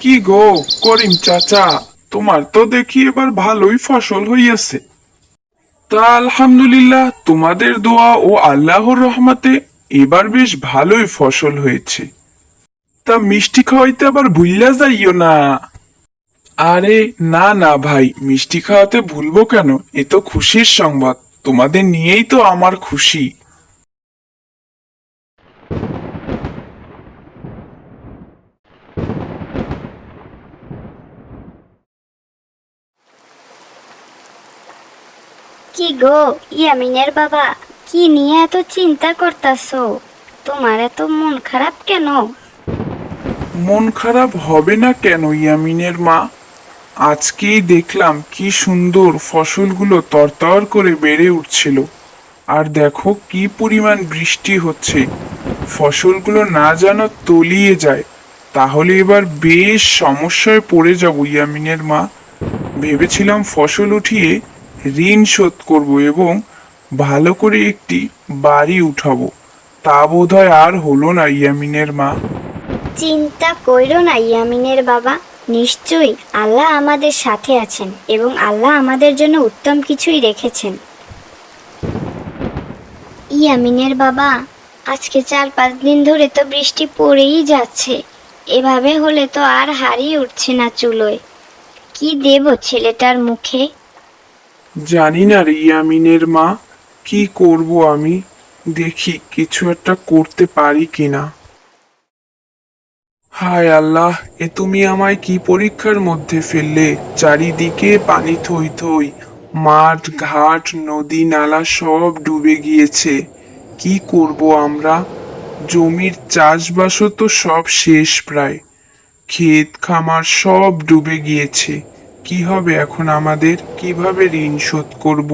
কি গো করিম চাচা, তোমার তো দেখি এবার ভালোই ফসল হইয়াছে। তা আলহামদুলিল্লাহ, তোমাদের দোয়া ও আল্লাহর রহমতে এবার বেশ ভালোই ফসল হয়েছে। তা মিষ্টি খাওয়াইতে আবার ভুইল্লা যাইও না। আরে না না ভাই, মিষ্টি খাওয়াতে ভুলবো কেন? এ তো খুশির সংবাদ, তোমাদের নিয়েই তো আমার খুশি। কি গো ইয়ামিনের বাবা, কি নিয়ে এত চিন্তা করতাছো? তোমার এত মন খারাপ কেন? মন খারাপ হবে না কেন ইয়ামিনের মা? আজকেই দেখলাম কি সুন্দর ফসলগুলো তরতর করে বেড়ে উঠছিল। আর দেখো কি পরিমাণ বৃষ্টি হচ্ছে, ফসলগুলো না যেন তলিয়ে যায়। তাহলে এবার বেশ সমস্যায় পড়ে যাব ইয়ামিনের মা। ভেবেছিলাম ফসল উঠিয়ে ঋণ শোধ করব এবং ভালো করে একটি বাড়ি উঠাবো। তা বোধহয় আর হলো না ইয়ামিনের মা। চিন্তা কইরো না ইয়ামিনের বাবা, নিশ্চয়ই আল্লাহ আমাদের সাথে আছেন এবং আল্লাহ আমাদের জন্য উত্তম কিছুই রেখেছেন। ইয়ামিনের বাবা, আজকে 4-5 দিন ধরে তো বৃষ্টি পড়েই যাচ্ছে। এভাবে হলে তো আর হাড়ি উঠছে না চুলোয়। কি দেব ছেলেটার মুখে? জানি না রে ইয়ামিনের মা, কি করব আমি। দেখি কিছু একটা করতে পারি কিনা। হায় আল্লাহ, এ তুমি আমায় কি পরীক্ষার মধ্যে ফেললে! চারিদিকে পানি থই থই, মাঠ ঘাট নদী নালা সব ডুবে গিয়েছে। কি করব আমরা? জমির চাষবাসও তো সব শেষ প্রায়। ক্ষেত খামার সব ডুবে গিয়েছে। কি হবে এখন আমাদের? কিভাবে ঋণ শোধ করব?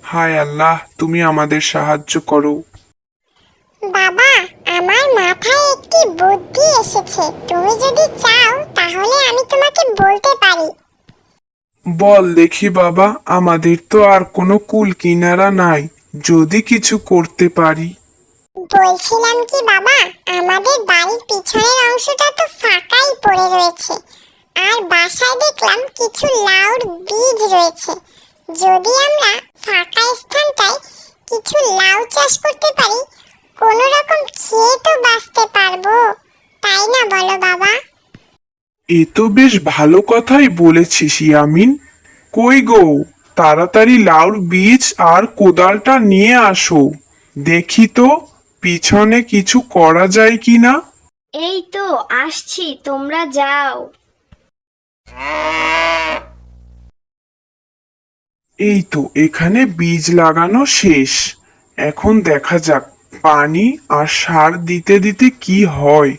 হায় আল্লাহ, তুমি আমাদের সাহায্য করো। বাবা, আমার মাথায় একটি বুদ্ধি এসেছে। তুমি যদি চাও তাহলে আমি তোমাকে বলতে পারি। বল দেখি বাবা, আমাদের তো আর কোনো কুল কিনারা নাই, যদি কিছু করতে পারি। বলছিলাম কি বাবা, আমাদের বাড়ির পিছনের অংশটা তো ফাঁকাই পড়ে রয়েছে, আর বাসায় দেখলাম কিছু লাউর বীজ রয়েছে। যদি আমরা ফাঁকা স্থানটায় কিছু লাউ চাষ করতে পারি, কোনো রকম খেয়ে তো বাঁচতে পারবো, তাই না বলো বাবা? এ তো বেশ ভালো কথাই বলেছিস ইয়ামিন। কই গো, তাড়াতাড়ি লাউর বীজ আর কোদালটা নিয়ে আসো। দেখি তো পিছনে কিছু করা যায় কিনা। এই তো আসছি, তোমরা যাও। এই তো এখানে বীজ লাগানো শেষ। এখন দেখা যাক পানি আর সার দিতে দিতে কি হয়।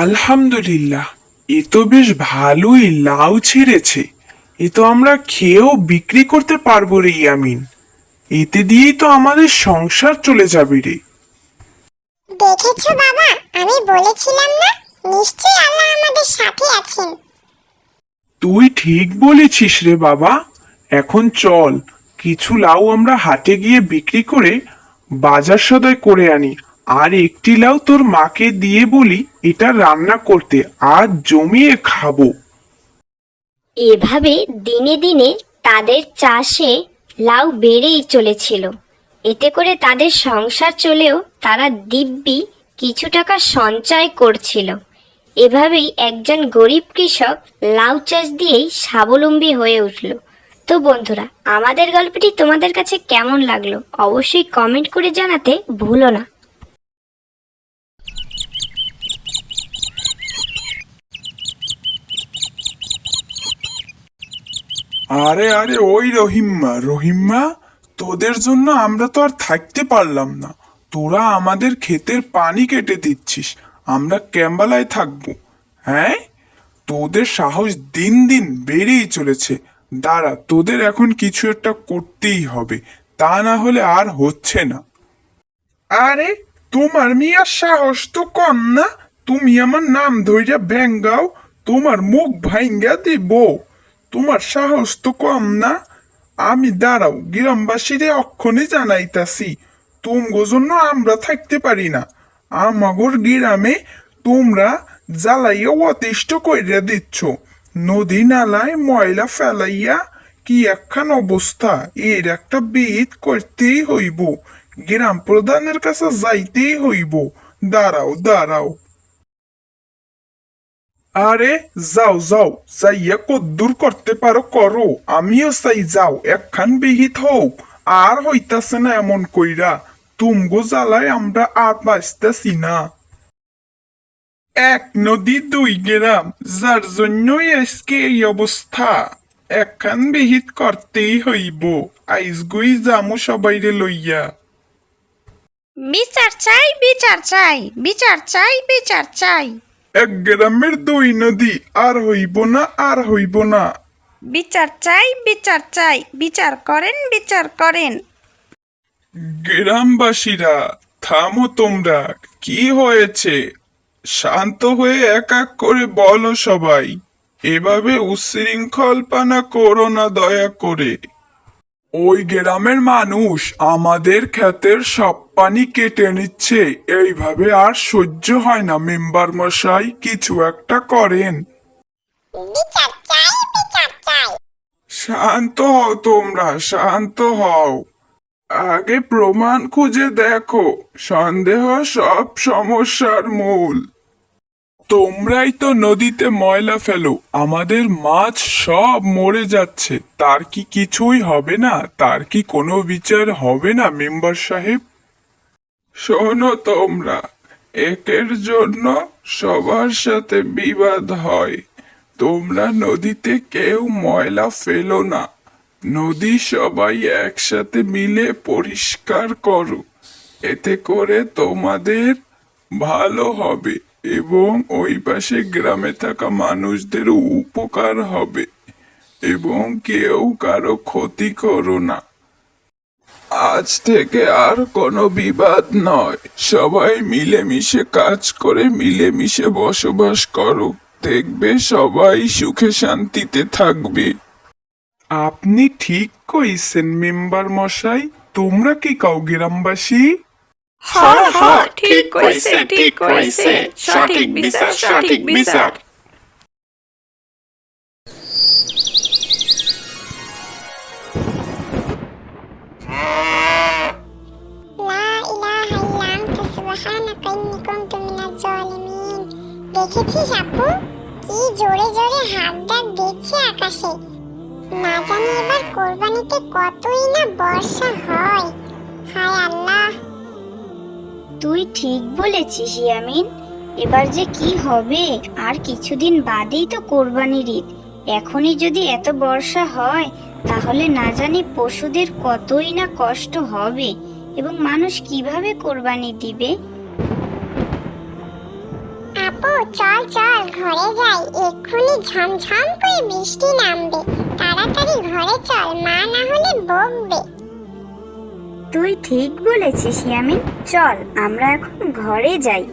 আলহামদুলিল্লাহ, এ তো বেশ ভালোই লাউ ছেড়েছে। এ তো আমরা খেয়েও বিক্রি করতে পারবো রে ইয়ামিন। এতে দিয়েই তো আমাদের সংসার চলে যাবে রে। দেখেছো বাবা, আমি বলেছিলাম না, নিশ্চয়ই আল্লাহ আমাদের সাথে আছেন। তুই ঠিক বলেছিস রে বাবা। এখন চল, কিছু লাউ আমরা হাটে গিয়ে বিক্রি করে বাজার সদাই করে আনি। আর একটি লাউ তোর মাকে দিয়ে বলি এটা রান্না করতে, আর জমিয়ে খাবো। এভাবে দিনে দিনে তাদের চাষে লাউ বেড়েই চলেছিল। এতে করে তাদের সংসার চলেও তারা দিব্যি কিছু টাকা সঞ্চয় করছিল। এভাবেই একজন গরিব কৃষক লাউ চাষ দিয়েই স্বাবলম্বী হয়ে উঠল। তো বন্ধুরা, আমাদের গল্পটি তোমাদের কাছে কেমন লাগলো অবশ্যই কমেন্ট করে জানাতে ভুলো না। আরে আরে ওই রহিম্মা রহিম্মা, তোদের জন্য আমরা তো আর থাকতে পারলাম না। তোরা আমাদের ক্ষেতের পানি কেটে দিচ্ছিস, আমরা ক্যাম্বালায় থাকবো? হ্যাঁ, তোদের সাহস দিন দিন বেড়েই চলেছে। দাঁড়া, তোদের এখন কিছু একটা করতেই হবে, তা না হলে আর হচ্ছে না। আরে তোমার মিয়ার সাহস তো কম না, তুমি আমার নাম ধইরা ভেঙ্গাও, তোমার মুখ ভাঙ্গা দিব। তোমার সাহস তো কম না। আমি দাঁড়াও, গ্রামবাসীরে অক্ষণে জানাইতাছি। তুমগো জন্য আমরা থাকতে পারি না। আমাগর গ্রামে তোমরা জ্বালাইয়া অতিষ্ঠ কইরা দিচ্ছ। নদী নালায় ময়লা ফেলাইয়া কি একখান অবস্থা। এর একটা বিহিত করতেই হইব, গ্রাম প্রধানের কাছে যাইতেই হইব। দাঁড়াও দাঁড়াও। আরে যাও যাও, যাইয়া কদ্দুর করতে পারো করো, আমিও চাই যাও, একখান বিহিত হোক। আর হইতাছে না এমন কইরা, তুমগো জ্বালায় আমরা আর বাঁচতেছি না। এক নদী দুই গ্রাম, যার জন্যই আজকে এই অবস্থা। একখান বিহিত করতেই হইব, আইজগুই জামু সবাইরে লইয়া। বিচার চাই, বিচার চাই, বিচার চাই, বিচার চাই। এক গ্রামের দুই নদী, আর হইব না, আর হইব না। বিচার চাই, বিচার চাই, বিচার করেন, বিচার করেন। গ্রামবাসীরা থামো তোমরা, কি হয়েছে? শান্ত হয়ে এক এক করে বলো সবাই। এভাবে উচ্ছৃঙ্খলপনা করো না দয়া করে। ওই গ্রামের মানুষ আমাদের ক্ষেতের সব পানি কেটে নিচ্ছে, এইভাবে আর সহ্য হয় না। মেম্বার মশাই, কিছু একটা করেন। বিচার চাই, বিচার চাই। শান্ত হও তোমরা, শান্ত হও। আগে প্রমাণ খুঁজে দেখো, সন্দেহ সব সমস্যার মূল। তোমরাই তো নদীতে ময়লা ফেলো, আমাদের মাছ সব মরে যাচ্ছে। তার কি কিছুই হবে না? তার কি কোনো বিচার হবে না মেম্বার সাহেব? শোনো তোমরা, একের জন্য সবার সাথে বিবাদ হয়। তোমরা নদীতে কেউ ময়লা ফেলো না। নদী সবাই একসাথে মিলে পরিষ্কার করো, এতে করে তোমাদের ভালো হবে এবং ওই পাশে গ্রামে থাকা মানুষদের উপকার হবে। এবং কেউ কারো ক্ষতি করো না। আজ থেকে আর কোনো বিবাদ নয়, সবাই মিলেমিশে কাজ করে মিলেমিশে বসবাস করো, দেখবে সবাই সুখে শান্তিতে থাকবে। আপনি ঠিক কইছেন মেম্বার মশাই। তোমরা কি কাও গ্রামবাসী? হ্যাঁ হ্যাঁ, ঠিক কইছে, ঠিক কইছে। সঠিক বিচার, সঠিক বিচার। লা ইলাহা ইল্লা আনতা সুবহানাকা ইন্নী কুনতু মিনাজ জালিমিন। দেখেছিস আপু, কি জোরে জোরে হাতটা দিচ্ছে আকাশে। না জানি এবার কোরবানিতে কতই না বর্ষা হয়। হায় আল্লাহ। তুই ঠিক বলেছিস ইয়ামিন, এবার যে কি হবে। আর কিছুদিন বাদেই তো কোরবানির ঈদ। এখনই যদি এত বর্ষা হয়, তাহলে না জানি পশুদের কতই না কষ্ট হবে এবং মানুষ কিভাবে কোরবানি দিবে। আপু চল চল ঘরে যাই, এক্ষুনি ঝমঝম করে বৃষ্টি নামবে। তাড়াতাড়ি ঘরে চল, মা না হলে বকবে। তুই ঠিক বলেছিস ইয়ামিন, চল আমরা এখন ঘরে যাই।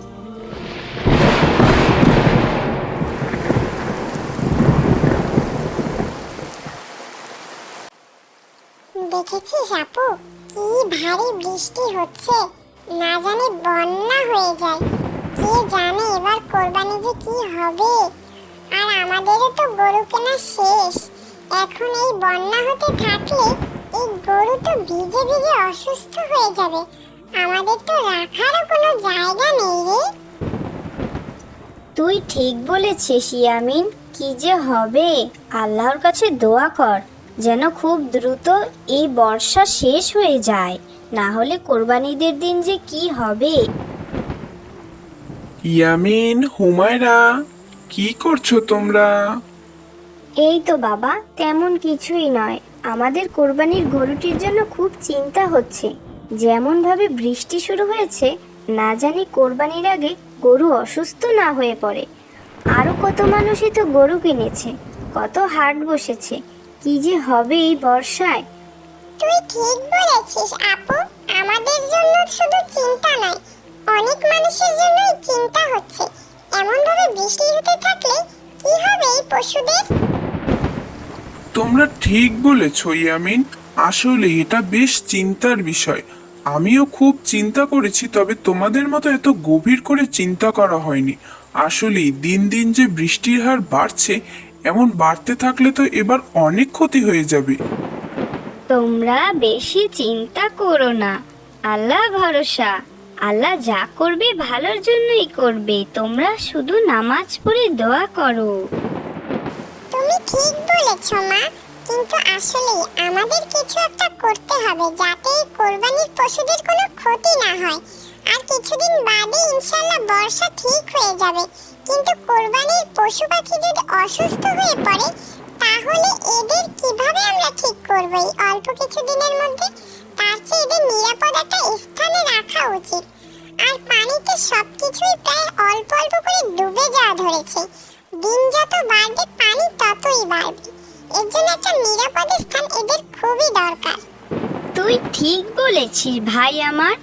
দেখেছিস আপু, কি ভারী বৃষ্টি হচ্ছে। না জানি বন্যা হয়ে যায়। কে জানে এবার কোরবানি যে কি হবে। আর আমাদেরও তো গরু কেনা শেষ। এখন এই বন্যা হতে থাকলে এই গরু তো ভিজে ভিজে অসুস্থ হয়ে যাবে। আমাদের তো রাখারও কোনো জায়গা নেই রে। তুই ঠিক বলেছিস ইয়ামিন, কি যে হবে। আল্লাহর কাছে দোয়া কর যেন খুব দ্রুত এই বর্ষা শেষ হয়ে যায়, না হলে কোরবানিদের দিন যে কি হবে। ইয়ামিন, হুমায়রা, কি করছো তোমরা? এই তো বাবা, তেমন কিছুই নয়। আমাদের কোরবানির গরুটির জন্য খুব চিন্তা হচ্ছে। যেমন ভাবে বৃষ্টি শুরু হয়েছে, না জানি কোরবানির আগে গরু অসুস্থ না হয়ে পড়ে। আরো কত মানুষই তো গরু কিনেছে, কত হাট বসেছে। কি যে হবে এই বর্ষায়। তুই ঠিক বলেছিস আপু, আমাদের জন্য শুধু চিন্তা নয়, অনেক মানুষের জন্যই চিন্তা হচ্ছে। এমন ভাবে বৃষ্টি হতে থাকলে কি হবে এই পশুদের। তোমরা ঠিক বলেছ ইয়ামিন, আসলে এটা বেশ চিন্তার বিষয়। আমিও খুব চিন্তা করেছি, তবে তোমাদের মতো এত গভীর করে চিন্তা করা হয়নি। আসলেই দিন দিন যে বৃষ্টির হার বাড়ছে, এমন বাড়তে থাকলে তো এবার অনেক ক্ষতি হয়ে যাবে। তোমরা বেশি চিন্তা করো না, আল্লাহ ভরসা। আল্লাহ যা করবে ভালোর জন্যই করবে, তোমরা শুধু নামাজ পড়ে দোয়া করো। তুমি ঠিক বলেছো মা, কিন্তু আসলে আমাদের কিছু একটা করতে হবে যাতে এই কোরবানির পশুদের কোনো ক্ষতি না হয়। আর কিছুদিন বাদে ইনশাআল্লাহ বর্ষা ঠিক হয়ে যাবে, কিন্তু কোরবানির পশু পাখি যদি অসুস্থ হয়ে পড়ে তাহলে এদের কিভাবে আমরা ঠিক করব এই অল্প কিছু দিনের মধ্যে? তার চেয়ে এদের নিরাপদ একটা স্থানে রাখা উচিত। আর পানিতে সবকিছুই প্রায় অল্প অল্প করে ডুবে যাওয়া ধরেছে, দিন যত বাড়বে পানি ততই বাড়বে। এর জন্য একটা নিরাপদ স্থান এদের খুবই দরকার। তুই ঠিক বলেছিস ভাই আমার।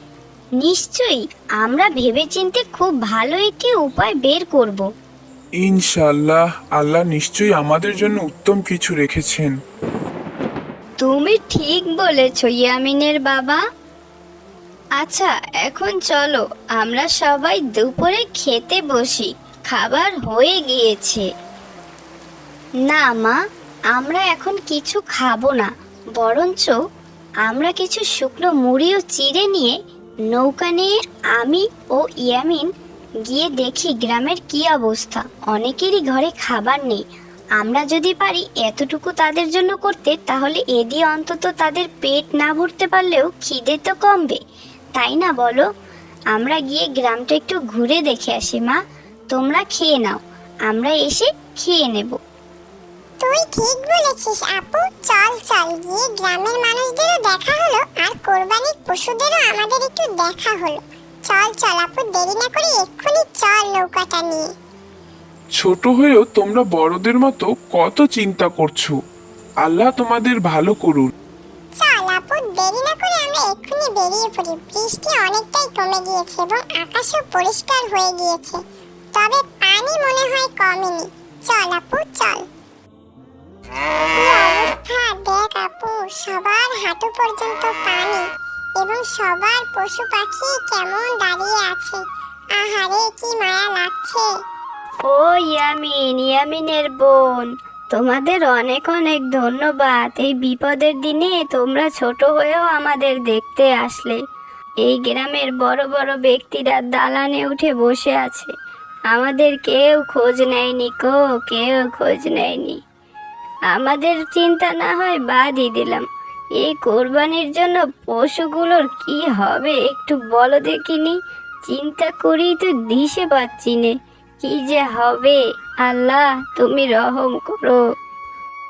নিশ্চয়ই আমরা ভেবেচিন্তে খুব ভালো একটি উপায় বের করব। ইনশাআল্লাহ আল্লাহ নিশ্চয়ই আমাদের জন্য উত্তম কিছু রেখেছেন। তুমি ঠিক বলেছ ইয়ামিনের বাবা। আচ্ছা, এখন চলো আমরা সবাই দুপুরে খেতে বসি, খাবার হয়ে গিয়েছে। না মা, আমরা এখন কিছু খাবো না, বরঞ্চ আমরা কিছু শুকনো মুড়িও চিড়ে নিয়ে নৌকা নিয়ে আমি ও ইয়ামিন গিয়ে দেখি গ্রামের কি অবস্থা। অনেকেরই ঘরে খাবার নেই। আমরা যদি পারি এতটুকু তাদের জন্য করতে, তাহলে এ দিয়ে অন্তত তাদের পেট না ভরতে পারলেও খিদে তো কমবে, তাই না বলো? আমরা গিয়ে গ্রামটা একটু ঘুরে দেখে আসি মা। তোমরা খেয়ে নাও, আমরা এসে খেয়ে নেব। তুই ঠিক বলেছিস আপু, চল চল গিয়ে গ্রামের মানুষদেরও দেখা হলো আর কোরবানির পশুদেরও আমাদের একটু দেখা হলো। চল চল আপু, দেরি না করে এক্ষুনি চল নৌকাটা নিয়ে। ছোট হয়েও তোমরা বড়দের মতো কত চিন্তা করছো। আল্লাহ তোমাদের ভালো করুন। চল আপু, দেরি না করে আমরা এক্ষুনি বেরিয়ে পড়ি। বৃষ্টি অনেকটাই কমে গিয়েছে এবং আকাশও পরিষ্কার হয়ে গিয়েছে, তবে পানি মনে হয় কমেনি। চল আপু চল। কি অবস্থা দেখ আপু, সবার হাঁটু পর্যন্ত পানি এবং সবার পশু পাখি কেমন দাঁড়িয়ে আছে। আহারে কি মায়া লাগছে। ও ইয়ামিনের বোন, তোমাদের অনেক অনেক ধন্যবাদ। এই বিপদের দিনে তোমরা ছোট হয়েও আমাদের দেখতে আসলে। এই গ্রামের বড় বড় ব্যক্তিরা দালানে উঠে বসে আছে, আমাদের কেউ খোঁজ নেয়নি কো, কেউ খোঁজ নেয়নি। আমাদের চিন্তা না হয় বাদই দিলাম, এই কোরবানির জন্য পশুগুলোর কি হবে একটু বলো দেখিনি। চিন্তা করেই তো দিশে পাচ্ছি নে, কি যে হবে। আল্লাহ তুমি রহম করো।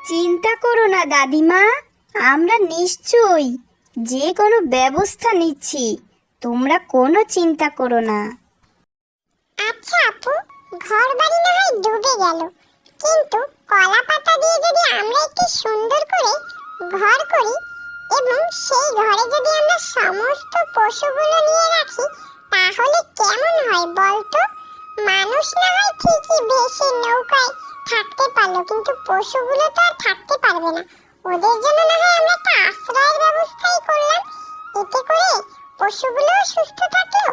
চিন্তা করো না দাদিমা, আমরা নিশ্চয়ই যে কোনো ব্যবস্থা নিচ্ছি, তোমরা কোনো চিন্তা করো না। আচ্ছা আপু, ঘর বাড়ি না হয় ডুবে গেল, কিন্তু কলা পাতা দিয়ে যদি আমরা একটি সুন্দর করে ঘর করি এবং সেই ঘরে যদি আমরা সমস্ত পশুগুলো নিয়ে রাখি তাহলে কেমন হয় বলতো? মানুষ না হয় ঠিকই ভেসে নৌকায় থাকতে পারলো, কিন্তু পশুগুলো তো আর থাকতে পারবে না। ওদের জন্য না হয় আমরা একটা আশ্রয়ের ব্যবস্থাই করলাম, এতে করে পশুগুলোও সুস্থ থাকলো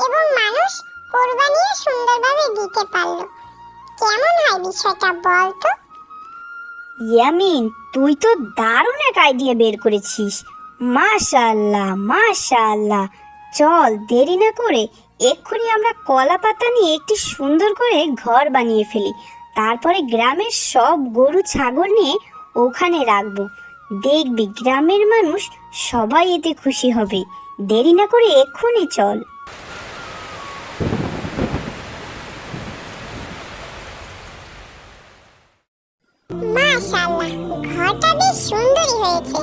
এবং মানুষ কোরবানিও সুন্দরভাবে দিতে পারলো। কেমন হয় বিষয়টা বলতো? ইয়ামিন, তুই তো দারুণ এক আইডিয়া বের করেছিস। মাশাআল্লাহ মাশাআল্লাহ। চল দেরি না করে এক্ষুনি আমরা কলা পাতা নিয়ে একটি সুন্দর করে ঘর বানিয়ে ফেলি, তারপরে গ্রামের সব গরু ছাগল নিয়ে ওখানে রাখবো। দেখবি গ্রামের মানুষ সবাই এতে খুশি হবে। দেরি না করে এক্ষুনি চল। মাশাআল্লাহ, ঘরটা বেশ সুন্দরই হয়েছে।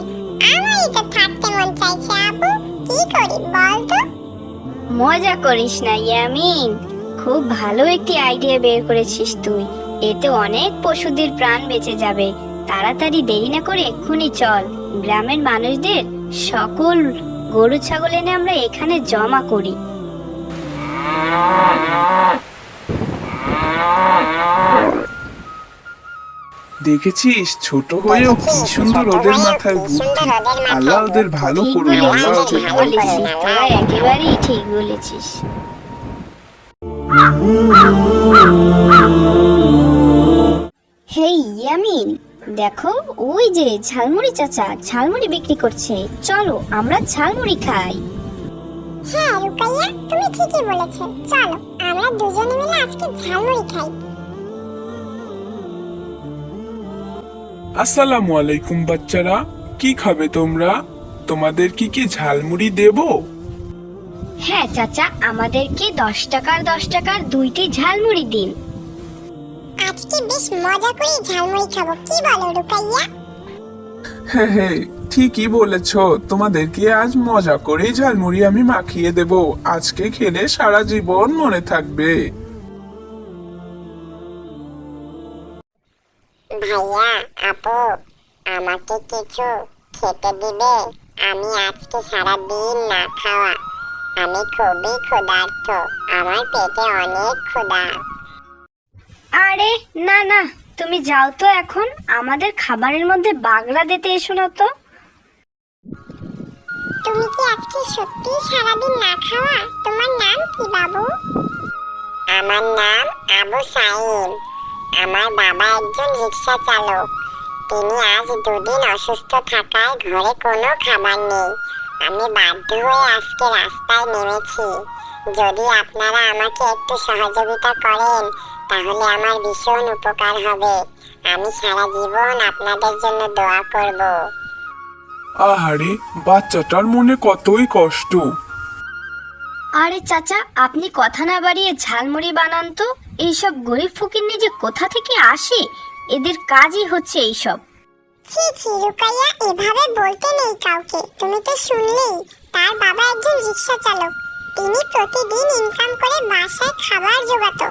আমারই তো থাকতে মন চাইছে আপু, কি করি বলতো? মজা করিস না ইয়ামিন, খুব ভালো একটি আইডিয়া বের করেছিস তুই। এতে অনেক পশুদের প্রাণ বেঁচে যাবে। তাড়াতাড়ি দেরি না করে এক্ষুনি চল, গ্রামের মানুষদের সকল গরু ছাগল এনে আমরা এখানে জমা করি। দেখেছিস ছোট হয়েও কি সুন্দর ওদের মাথায় বুদ্ধি। আল্লাহ ওদের ভালো ঠিক করুন, আল্লাহ বলেছিস, ওদের ঠিক ভালো করুন। বলেছিস, তোরা একেবারেই ঠিক বলেছিস। হেই ইয়ামিন, দেখো ওই যে ঝালমুড়ি চাচা ঝালমুড়ি বিক্রি করছে, চলো আমরা ঝালমুড়ি খাই। হ্যাঁ রুকাইয়া, তুমি ঠিকই বলেছো, চলো আমরা দুজনে মিলে আজকে ঝালমুড়ি খাই। আসসালামু আলাইকুম বাচ্চারা, কি খাবে তোমরা? তোমাদের কি ঝালমুড়ি দেবো? হ্যাঁ চাচা, আমাদেরকে 10 টাকার 10 টাকার 2টি ঝালমুড়ি দিন। আজকে বেশ মজা করে ঝালমুড়ি খাবো, কি বলো রুকাইয়া? হ্যাঁ হ্যাঁ, ঠিকই বলেছ, তোমাদেরকে আজ মজা করে ঝালমুড়ি আমি মাখিয়ে দেব। আজকে খেলে সারা জীবন মনে থাকবে। ভাইয়া, আপু, আমাকে কিছু খেতে দিবে? আমি আজকে সারা দিন না খাওয়া, আমি খুবই ক্ষুধার্ত, আমার পেটে অনেক ক্ষুধা। আরে না না, তুমি যাও তো, এখন আমাদের খাবারের মধ্যে বাগড়া দিতে এসো না তো। তুমি কি আজকে সত্যি সারাদিন না খাওয়া? তোমার নাম কি বাবু? আমার নাম আবু সাইম। আমার বাবা একজন রিক্সা চালক। তিনি আজ 2 দিন অসুস্থ থাকায় ঘরে কোনো খাবার নেই। আমি বাধ্য হয়ে আজকে রাস্তায় নেমেছি। যদি আপনারা আমাকে একটু সহযোগিতা করেন তাহলে আমার ভীষণ উপকার হবে। আমি সারা জীবন আপনাদের জন্য দোয়া করব। আহারে, বাচ্চাটার মনে কতই কষ্ট। আরে চাচা, আপনি কথা না বাড়িয়ে ঝালমুড়ি বানান তো। এইসব গরিব ফকিন্নি যে কোথা থেকে আসে, এদের কাজই হচ্ছে এইসব। ছি ছি রুকাইয়া, এভাবে বলতে নেই কাউকে। তুমি তো শুনলেই, তার বাবা একজন রিক্সা চালক। তিনি প্রতিদিন ইনকাম করে বাসায় খাবার জোগাতো।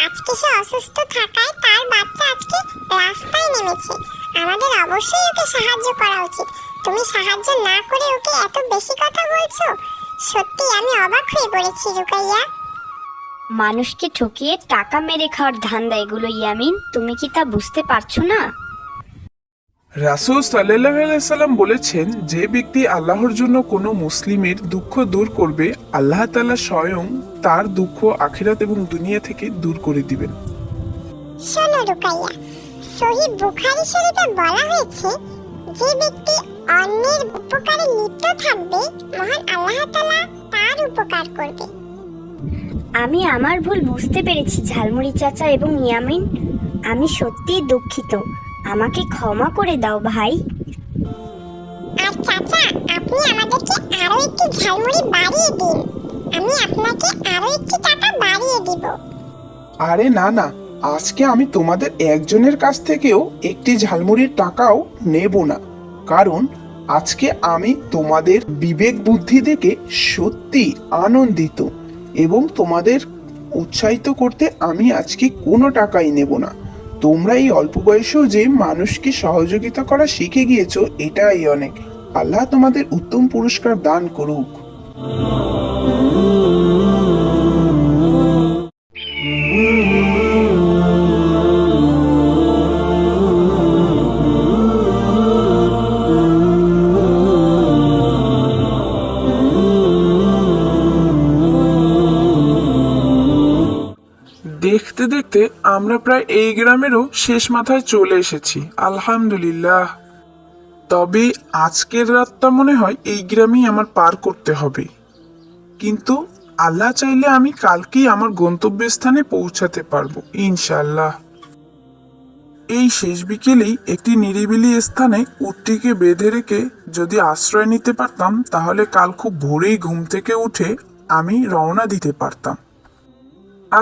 আজকে সে অসুস্থ থাকায় তার বাচ্চা আজকে রাস্তায় নেমেছে। আমাদের অবশ্যই ওকে সাহায্য করা উচিত। তুমি সাহায্য না করে ওকে এত বেশি কথা বলছো? সত্যি আমি অবাক হয়ে পড়েছি রুকাইয়া। মানুষকে ঠকিয়ে টাকা মেরে খাওয়ার ধান্দা এগুলো ইয়ামিন, তুমি কি তা বুঝতে পারছো না? রাসূল সাল্লাল্লাহু আলাইহি সাল্লাম বলেছেন, যে ব্যক্তি আল্লাহর জন্য কোনো মুসলিমের দুঃখ দূর করবে, আল্লাহ তাআলা স্বয়ং তার দুঃখ আখিরাত এবং দুনিয়া থেকে দূর করে দিবেন। শোনো রুকাইয়া, সহিহ বুখারী শরীফে বলা হয়েছে, যে ব্যক্তি অন্যের উপকারে লিপ্ত থাকবে, মহান আল্লাহ তাআলা তার উপকার করবে। আমি আমার ভুল বুঝতে পেরেছি ঝালমুড়ি চাচা এবং ইয়ামিন, আমি সত্যিই দুঃখিত, আমাকে ক্ষমা করে দাও ভাই। আর চাচা, আপনি আমাদেরকে আরো একটু ঝালমুড়ি বাড়িয়ে দিন, আমি আপনাকে আরো একটু টাকা বাড়িয়ে দিব। আরে না না, আজকে আমি তোমাদের একজনের কাছ থেকেও একটি ঝালমুড়ির টাকাও নেব না, কারণ আজকে আমি তোমাদের বিবেক বুদ্ধি দেখে সত্যি আনন্দিত এবং তোমাদের উৎসাহিত করতে আমি আজকে কোনো টাকাই নেব না। তোমরা এই অল্প বয়সেও যে মানুষকে সহযোগিতা করা শিখে গিয়েছো, এটাই অনেক। আল্লাহ তোমাদের উত্তম পুরস্কার দান করুক। দেখতে দেখতে আমরা প্রায় এই গ্রামেরও শেষ মাথায় চলে এসেছি, আলহামদুলিল্লাহ। তবে আজকের রাতটা মনে হয় এই গ্রামেই আমার পার করতে হবে, কিন্তু আল্লাহ চাইলে আমি কালকেই আমার গন্তব্যস্থানে পৌঁছাতে পারবো ইনশাআল্লাহ। এই শেষ বিকেলেই একটি নিরিবিলি স্থানে উটটিকে বেঁধে রেখে যদি আশ্রয় নিতে পারতাম, তাহলে কাল খুব ভোরেই ঘুম থেকে উঠে আমি রওনা দিতে পারতাম।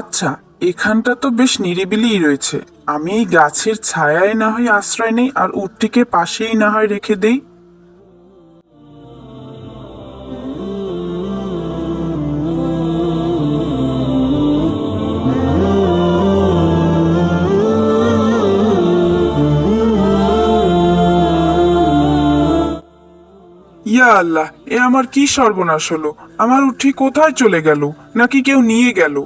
আচ্ছা, এখানটা তো বেশ নিরিবিলিই রয়েছে, আমি এই গাছের ছায়ায় না হয় আশ্রয় নেই আর উটটিকে পাশেই না হয় রেখে দেই। ইয়া আল্লাহ, এ আমার কি সর্বনাশ হলো! আমার উটটি কোথায় চলে গেল? নাকি কেউ নিয়ে গেল?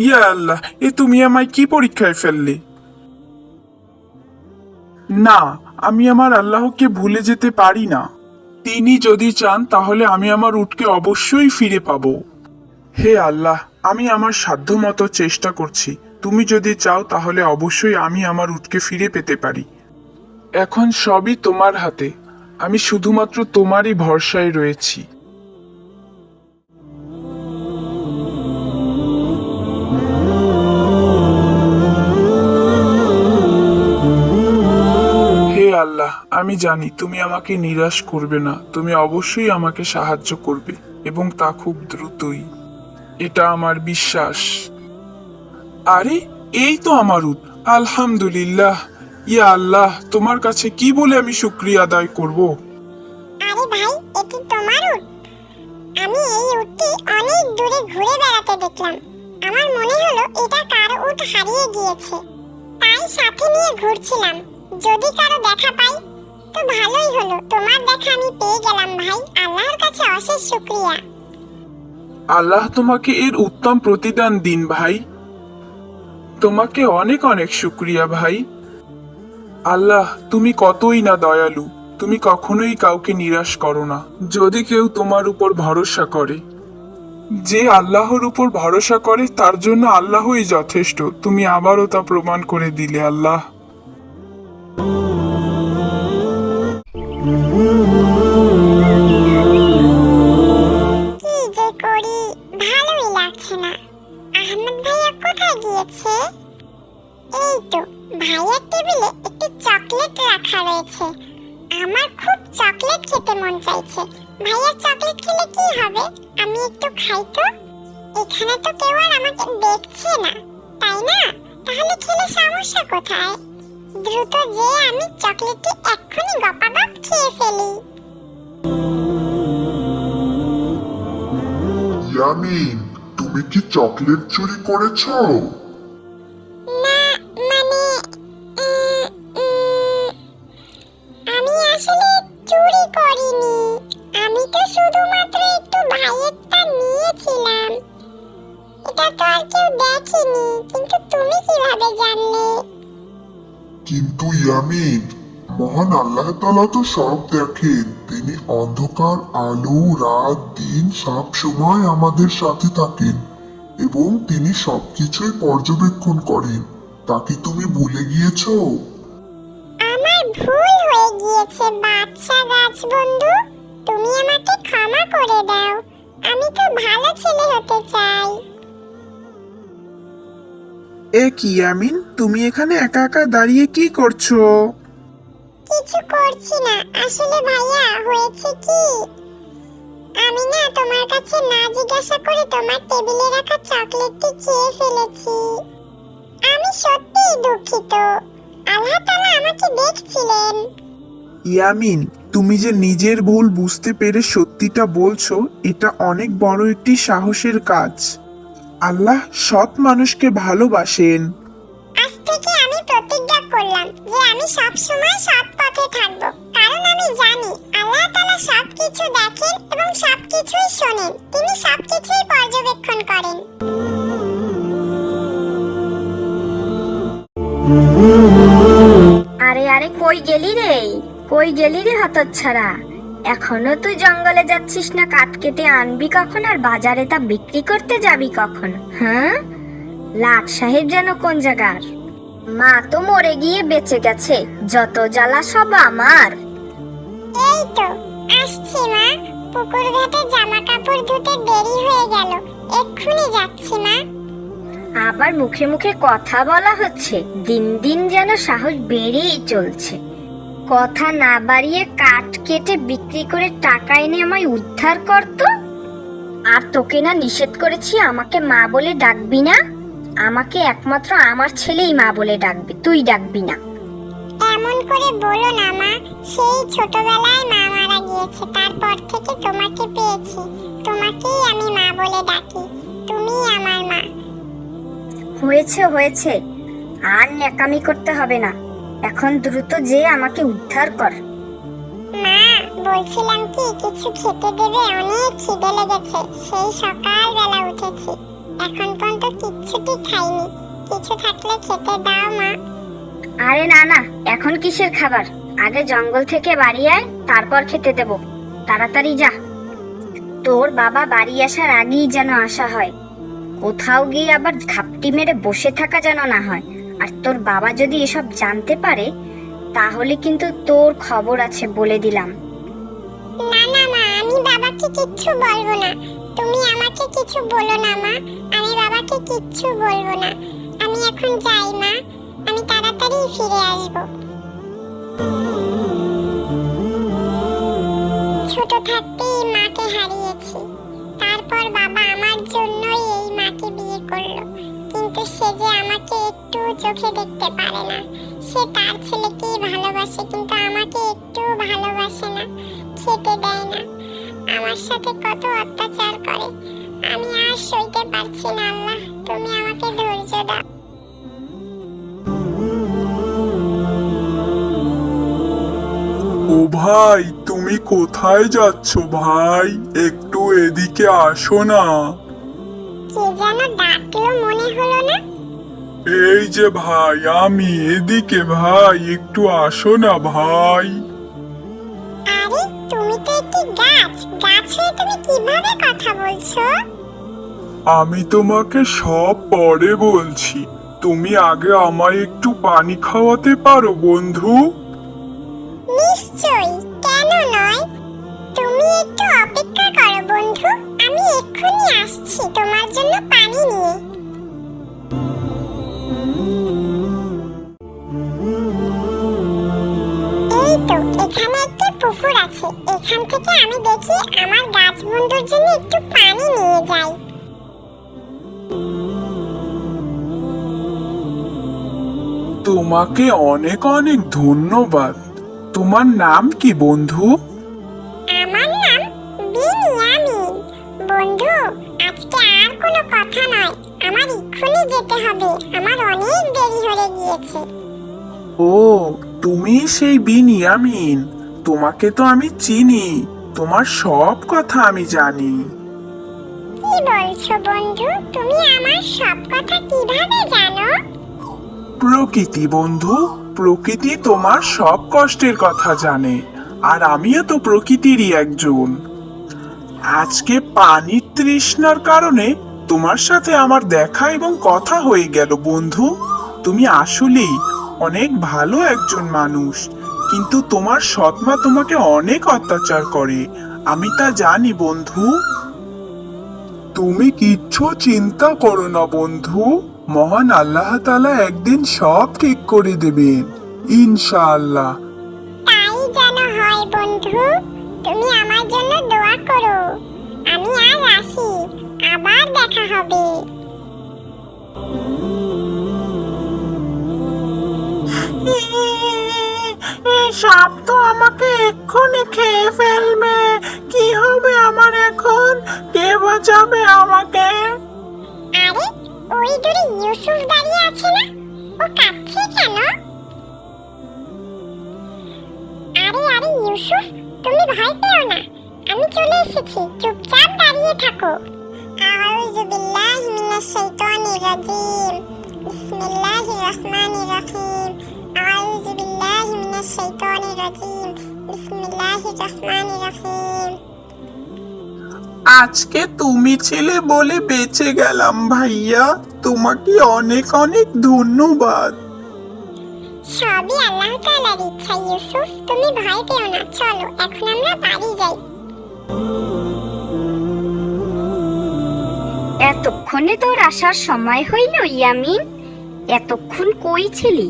ইয়া আল্লাহ, এ তুমি আমায় কি পরীক্ষায় ফেললে? না, আমি আমার আল্লাহকে ভুলে যেতে পারি না। তিনি যদি চান তাহলে আমি আমার উটকে অবশ্যই ফিরে পাবো। হে আল্লাহ, আমি আমার সাধ্যমতো চেষ্টা করছি। তুমি যদি চাও তাহলে অবশ্যই আমি আমার উটকে ফিরে পেতে পারি। এখন সবই তোমার হাতে, আমি শুধুমাত্র তোমারই ভরসায় রয়েছি। হে আল্লাহ, আমি জানি তুমি আমাকে নিরাশ করবে না। তুমি অবশ্যই আমাকে সাহায্য করবে এবং তা খুব দ্রুতই। এটা আমার বিশ্বাস। আরে, এই তো আমার উট। আলহামদুলিল্লাহ। ইয়া আল্লাহ, তোমার কাছে কি বলে আমি শুকরিয়া আদায় করব? আরে ভাই, এটি তোমার উট? আমি এই উটটি অনেক দূরে ঘুরে বেড়াতে দেখলাম। আমার মনে হলো এটা কারো উট হারিয়ে গিয়েছে, তাই সাথে নিয়ে ঘুরছিলাম। যদি কারো দেখা পাই তো ভালোই হলো। তোমার দেখা আমি পেয়ে গেলাম ভাই, আল্লাহর কাছে অশেষ শুকরিয়া। আল্লাহ তোমাকে এর উত্তম প্রতিদান দিন ভাই। তোমাকে অনেক অনেক শুকরিয়া ভাই। আল্লাহ, তুমি কতই না দয়ালু। তুমি কখনোই কাউকে নিরাশ করো না যদি কেউ তোমার উপর ভরসা করে। যে আল্লাহর উপর ভরসা করে তার জন্য আল্লাহই যথেষ্ট। তুমি আবারও তা প্রমাণ করে দিলে আল্লাহ। কি যে করি, ভালোই লাগছে না। আহমেদ ভাইয়া কোথায় গিয়েছে? এই তো, ভাইয়ার টেবিলে একটি চকলেট রাখা রয়েছে। আমার খুব চকলেট খেতে মন চাইছে। ভাইয়া চকলেট খেলে কি হবে? আমি একটু খাই তো। এখানে তো কেউ আর আমাকে দেখছে না, তাই না? তাহলে খেলে সমস্যা কোথায়? দ্রুত যে আমি চকলেটটি এক্ষুনি গপাগপ খেয়ে ফেলি। ইয়ামিন, তুমি কি চকলেট চুরি করেছো? না, মানে আমি আসলে চুরি করিনি। আমি তো শুধুমাত্র একটু ভাইয়েরটা নিয়েছিলাম। এটা তো আর কেউ দেখেনি। কিন্তু তুমি কিভাবে জানলে? কিন্তু ইয়ামিন, মহান আল্লাহ তাআলা তো সব দেখেন। তিনি অন্ধকার, আলো, রাত, দিন সব সময় আমাদের সাথে থাকেন এবং তিনি সবকিছুই পর্যবেক্ষণ করেন। তা কি তুমি ভুলে গিয়েছো? আমার ভুল হয়ে গিয়েছে বাদশা গাছ বন্ধু। তুমি আমাকে ক্ষমা করে দাও। আমি তো ভালো ছেলে হতে চাই। এ কি ইয়ামিন, তুমি এখানে একা একা দাঁড়িয়ে কি করছো? কিছু করছি না। আসলে ভাইয়া, হয়েছে কি, আমি না তোমার কাছে না জিজ্ঞাসা করে তোমার টেবিলে রাখা চকলেটটি খেয়ে ফেলেছি। আমি সত্যিই দুঃখিত। আল্লাহ তাআলা আমাকে দেখছিলেন। ইয়ামিন, তুমি যে নিজের ভুল বুঝতে পেরে সত্যিটা বলছো, এটা অনেক বড় একটি সাহসের কাজ। আল্লাহ সৎ মানুষকে ভালোবাসেন। আজ থেকে আমি প্রতিজ্ঞা করলাম যে আমি সব সময় সৎ পথে থাকব, কারণ আমি জানি আল্লাহ তাআলা সবকিছু দেখেন এবং সবকিছুই শোনেন। তিনি সবকিছুই পর্যবেক্ষণ করেন। আরে আরে, কই গেলি রে? কই গেলি রে হতচ্ছাড়া? এখনো তুই জঙ্গলে যাচ্ছিস না? কাঠ কেটে আনবি কখন আর বাজারে তা বিক্রি করতে যাবি কখন? হ্যাঁ, লাট সাহেব যেন কোন জায়গার? মা তো মরে গিয়ে বেঁচে গেছে, যত জ্বালা সব আমার। এই তো আসছি মা। পুকুর ঘাটে জামা কাপড় ধুতে দেরি হয়ে গেল, এক্ষুনি যাচ্ছি মা। আবার মুখে মুখে কথা বলা হচ্ছে। দিন দিন যেন সাহস বেড়েই চলছে। কথা না বাড়িয়ে কাঠ কেটে বিক্রি করে টাকা এনে আমায় উদ্ধার করতো। আর তোকে না নিষেধ করেছি আমাকে মা বলে ডাকবি না? আমাকে একমাত্র আমার ছেলেই মা বলে ডাকবে, তুই ডাকবি না। এমন করে বলো না মা। সেই ছোটবেলায় মা মারা গিয়েছে, তারপর থেকে তোমাকে পেয়েছি। তোমাকেই আমি মা বলে ডাকি। তুমিই আমার মা। হয়েছে হয়েছে, আর ন্যাকামি করতে হবে না। এখন দ্রুত যে আমাকে উদ্ধার কর। মা, বলছিলাম কি, কিছু খেতে দেবে? অনেক খিদে লেগেছে। সেই সকালবেলা উঠেছি, এখন পর্যন্ত কিচ্ছুটি খাইনি। কিছু থাকলে খেতে দাও মা। আরে না না, এখন কিসের খাবার? আগে জঙ্গল থেকে বাড়ি আয়, তারপর খেতে দেব। তাড়াতাড়ি যা। তোর বাবা বাড়ি আসার আগেই যেন আসা হয়। কোথাও গিয়ে আবার ঘাপটি মেরে বসে থাকা যেন না হয়। আর তোর বাবা যদি এসব জানতে পারে, তাহলে কিন্তু তোর খবর আছে, বলে দিলাম। না না মা, আমি বাবাকে কিচ্ছু বলবো না। তুমি আমাকে কিছু বলো না মা, আমি বাবাকে কিচ্ছু বলবো না। আমি এখন যাই মা, আমি তাড়াতাড়ি ফিরে আসবো। ছোট থাকতেই মাকে হারিয়েছি, তারপর বাবা আমার জন্যই এই মাকে বিয়ে করলো। কিন্তু সে যে আমাকে একটু চোখে দেখতে পারে না। সে তার ছেলেকেই ভালোবাসে, কিন্তু আমাকে একটু ভালোবাসে না, খেতে দেয় না, আমার সাথে কত অত্যাচার করে। আমি আর সইতে পারছি না। আল্লাহ, তুমি আমাকে ধৈর্য দাও। ও ভাই, তুমি কোথায় যাচ্ছ ভাই? একটু এদিকে আসো না। কে যেন ডাকলো মনে হলো না? এই যে ভাই, আমি এদিকে ভাই, একটু আসো না ভাই। আরে তুমি তো একটি গাছ, গাছ হয়ে তুমি কিভাবে কথা বলছো? আমি তোমাকে সব পরে বলছি, তুমি আগে আমায় একটু পানি খাওয়াতে পারো বন্ধু? নিশ্চয়ই, কেন নয়। তুমি একটু অপেক্ষা করো বন্ধু, আমি এক্ষুনি আসছি তোমার জন্য পানি নিয়ে। এই তো, এখানে একটি পুকুর আছে। এখান থেকে আমি দেখি আমার গাছ বন্ধুর জন্য একটু পানি নিয়ে যাই। তোমাকে অনেক অনেক ধন্যবাদ। তোমার নাম কি বন্ধু? আমার নাম বিনিয়ামিন। বন্ধু, আজকে আর কোনো কথা নয়, আমার এক্ষুনি যেতে হবে, আমার অনেক দেরি হয়ে গিয়েছে। ও, তুমি সেই বিনিয়ামিন। তোমাকে তো আমি চিনি, তোমার সব কথা আমি জানি। কি বলছো বন্ধু? তুমি আমার সব কথা কিভাবে জানো? প্রকৃতি বন্ধু, প্রকৃতি তোমার সব কষ্টের কথা জানে, আর আমিও তো প্রকৃতিরই একজন। আজকে পানির তৃষ্ণার কারণে তোমার সাথে আমার দেখা এবং কথা হয়ে গেল বন্ধু। তুমি আসলেই অনেক ভালো একজন মানুষ, কিন্তু তোমার সৎমা তোমাকে অনেক অত্যাচার করে, আমি তা জানি বন্ধু। তুমি কিচ্ছু চিন্তা করো না বন্ধু, মহান আল্লাহ তাআলা একদিন সব ঠিক করে দেবেন, ইনশাআল্লাহ। তাই যেন হয় বন্ধু, তুমি আমার জন্য দোয়া করো। আমি আজ আসি, আবার দেখা হবে। সাপ তো আমাকে এক্ষুনি খেয়ে ফেলবে, কি হবে আমার এখন? কে বাঁচাবে আমাকে? আরে, ওই দূরে ইউসুফ দাঁড়িয়ে আছে না? ও কাঁদছে কেন? আরে আরে ইউসুফ, তুমি ভয় পেও না, আমি চলে এসেছি, চুপচাপ দাঁড়িয়ে থাকো। আউযু বিল্লাহি মিনাশ শাইতানির রাজিম। বিসমিল্লাহির রহমানির রহিম। আউযু বিল্লাহি মিনাশ শাইতানির রাজিম। বিসমিল্লাহির রহমানির রহিম। আজকে তুমি ছিলে বলে বেঁচে গেলাম ভাইয়া, তোমাকে অনেক অনেক ধন্যবাদ। সবই আল্লাহ তাআলার ইচ্ছা ইউসুফ, তুমি ভয় পেও না, চলো এখন আমরা বাড়ি যাই। এতক্ষণে তোর আসার সময় হইল ইয়ামিন? এতক্ষণ কই ছিলি?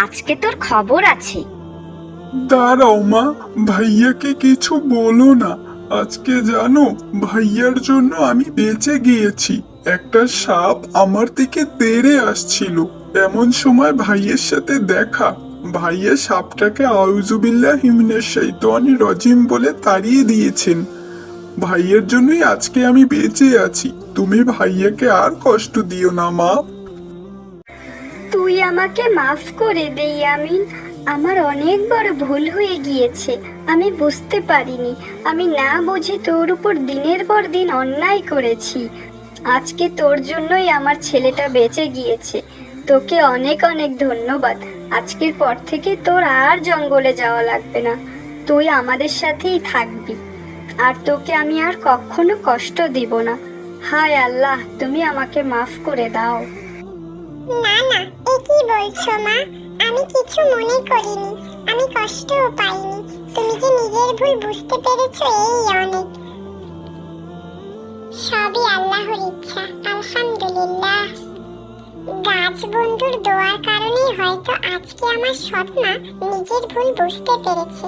আজকে তোর খবর আছে। দাঁড়াও মা, ভাইয়াকে কিছু বলো না। আজকে জানো, ভাইয়ার জন্য আমি বেঁচে গিয়েছি। একটা সাপ আমার দিকে তেড়ে আসছিল, এমন সময় ভাইয়ের সাথে দেখা। ভাইয়া সাপটাকে আউযুবিল্লাহি মিনাশ শাইতানির রাজিম বলে তাড়িয়ে দিয়েছেন। ভাইয়ের জন্যই আজকে আমি বেঁচে আছি। তুমি ভাইয়াকে আর কষ্ট দিও না মা। তুই আমাকে মাফ করে দে ইয়ামিন, আমার অনেক বড় ভুল হয়ে গিয়েছে। আমি বুঝতে পারিনি, আমি না বুঝে তোর উপর দিনের পর দিন অন্যায় করেছি। আজকে তোর জন্যই আমার ছেলেটা বেঁচে গিয়েছে। তোকে অনেক অনেক ধন্যবাদ। আজকের পর থেকে তোর আর জঙ্গলে যাওয়া লাগবে না, তুই আমাদের সাথেই থাকবি, আর তোকে আমি আর কখনো কষ্ট দিব না। হায় আল্লাহ, তুমি আমাকে মাফ করে দাও। না না, এ কি বলছো মা? আমি কিছু মনে করিনি, আমি কষ্টও পাইনি। তুমি যে নিজের ভুল বুঝতে পেরেছো, এই অনেক। সবই আল্লাহর ইচ্ছা, আলহামদুলিল্লাহ। গাছ বন্ধুর দোয়ার কারণেই হয়তো আজকে আমার সৎমা নিজের ভুল বুঝতে পেরেছে।